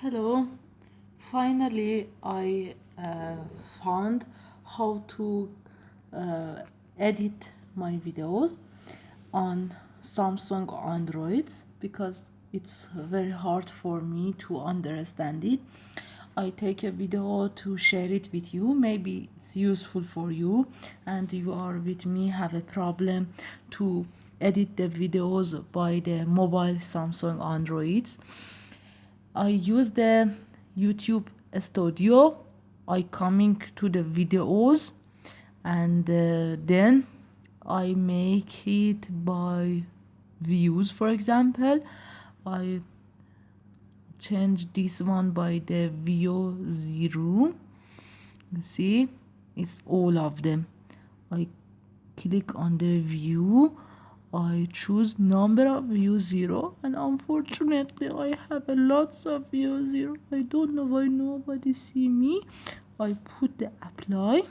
Hello. Finally, I found how to edit my videos on Samsung Androids because it's very hard for me to understand it. I take a video to share it with you. Maybe it's useful for you, and you are with me have a problem to edit the videos by the mobile Samsung Androids. I use the YouTube Studio. I coming to the videos and then I make it by views. For example, I change this one by the view 0. You see, it's all of them. I click on the view. I choose number of view 0, and unfortunately I have a lots of view 0. I don't know why nobody see me. I put the apply,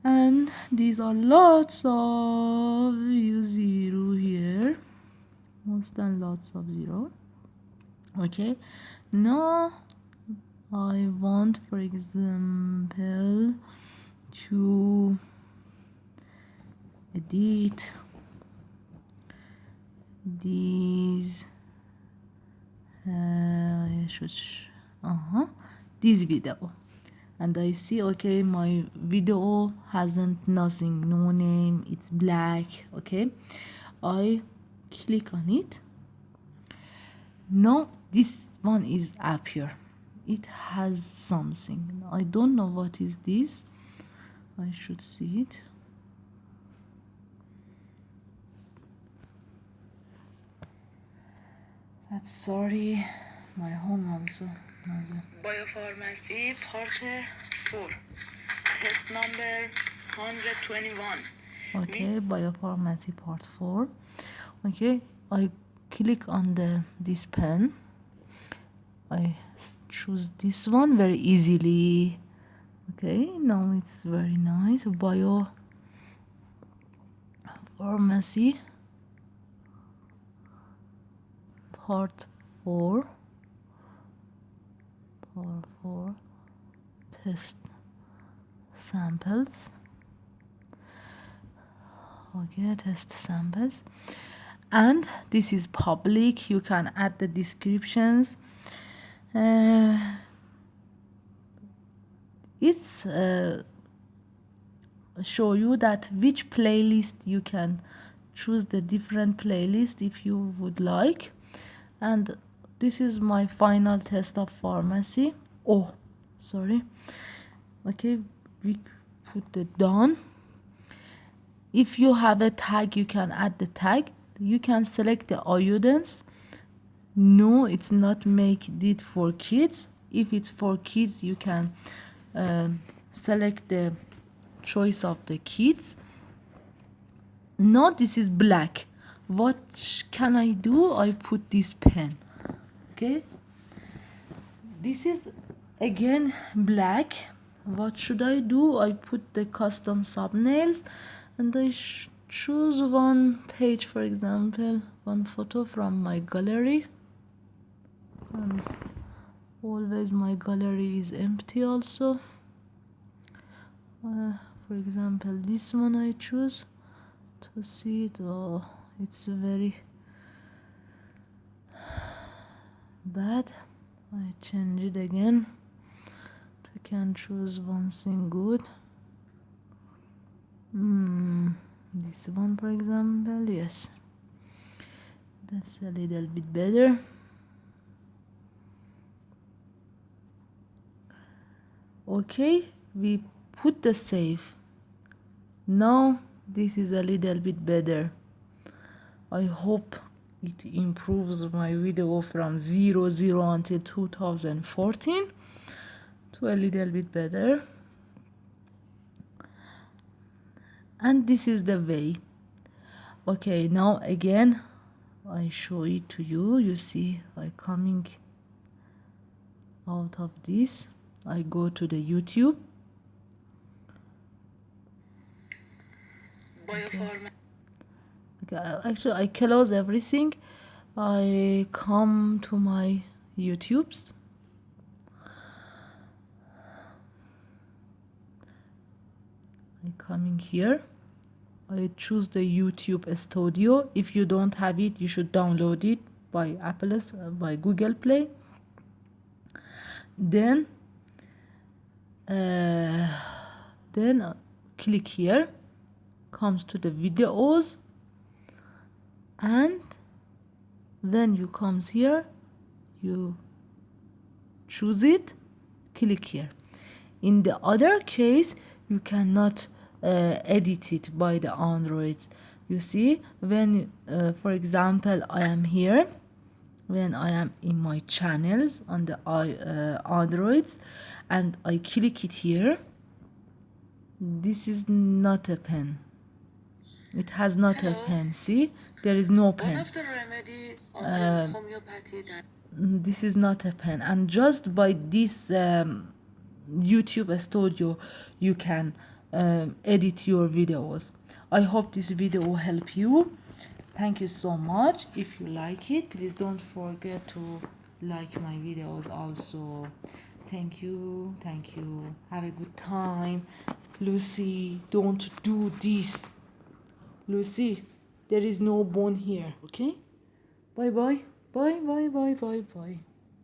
and these are lots of view 0 here, most than lots of 0. Okay, now I want, for example, to edit these this video, and I see, okay, my video hasn't nothing, no name, it's black. Okay, I click on it. Now this one is appear, it has something, I don't know what is this. I should see it. That's sorry, my home also. Biopharmacy part 4, test number 121. Okay, biopharmacy part 4. Okay, I click on this pen. I choose this one very easily. Okay, now it's very nice. Biopharmacy part 4. Part 4, test samples. Okay, test samples, and this is public. You can add the descriptions. It's show you that which playlist you can choose, the different playlist if you would like. And this is my final test of pharmacy. Oh, sorry. Okay, we put the done. If you have a tag, you can add the tag. You can select the audience. No, it's not make it for kids. If it's for kids, you can select the choice of the kids. Now this is black. What can I do? I put this pen. Okay, this is again black. What should I do? I put the custom thumbnails, and I choose one page, for example, one photo from my gallery, and always my gallery is empty also. For example, this one I choose to see it. Oh, it's very bad. I change it again. I can choose one thing good. This one, for example. Yes, that's a little bit better. Okay, we put the save. Now this is a little bit better. I hope it improves my video from 00 until 2014 to a little bit better. And this is the way. Okay, now again I show it to you. You see, I coming out of this. I go to the YouTube. Okay. Okay, actually I close everything. I come to my YouTube's. I coming here. I choose the YouTube Studio. If you don't have it, you should download it by by Google Play. Then click here, comes to the videos, and then you comes here, you choose it, click here. In the other case, you cannot edit it by the Androids. You see, when for example I am here, when I am in my channels on the Androids and I click it here, this is not a pen. It has not a pen. See, there is no pen. One of the remedy of homeopathy that This is not a pen, and just by this YouTube Studio you can edit your videos. I hope this video will help you. Thank you so much. If you like it, please don't forget to like my videos also. Thank you, thank you. Have a good time. Lucy, don't do this. Lucy, there is no bone here, okay? Bye bye. Bye bye bye bye bye.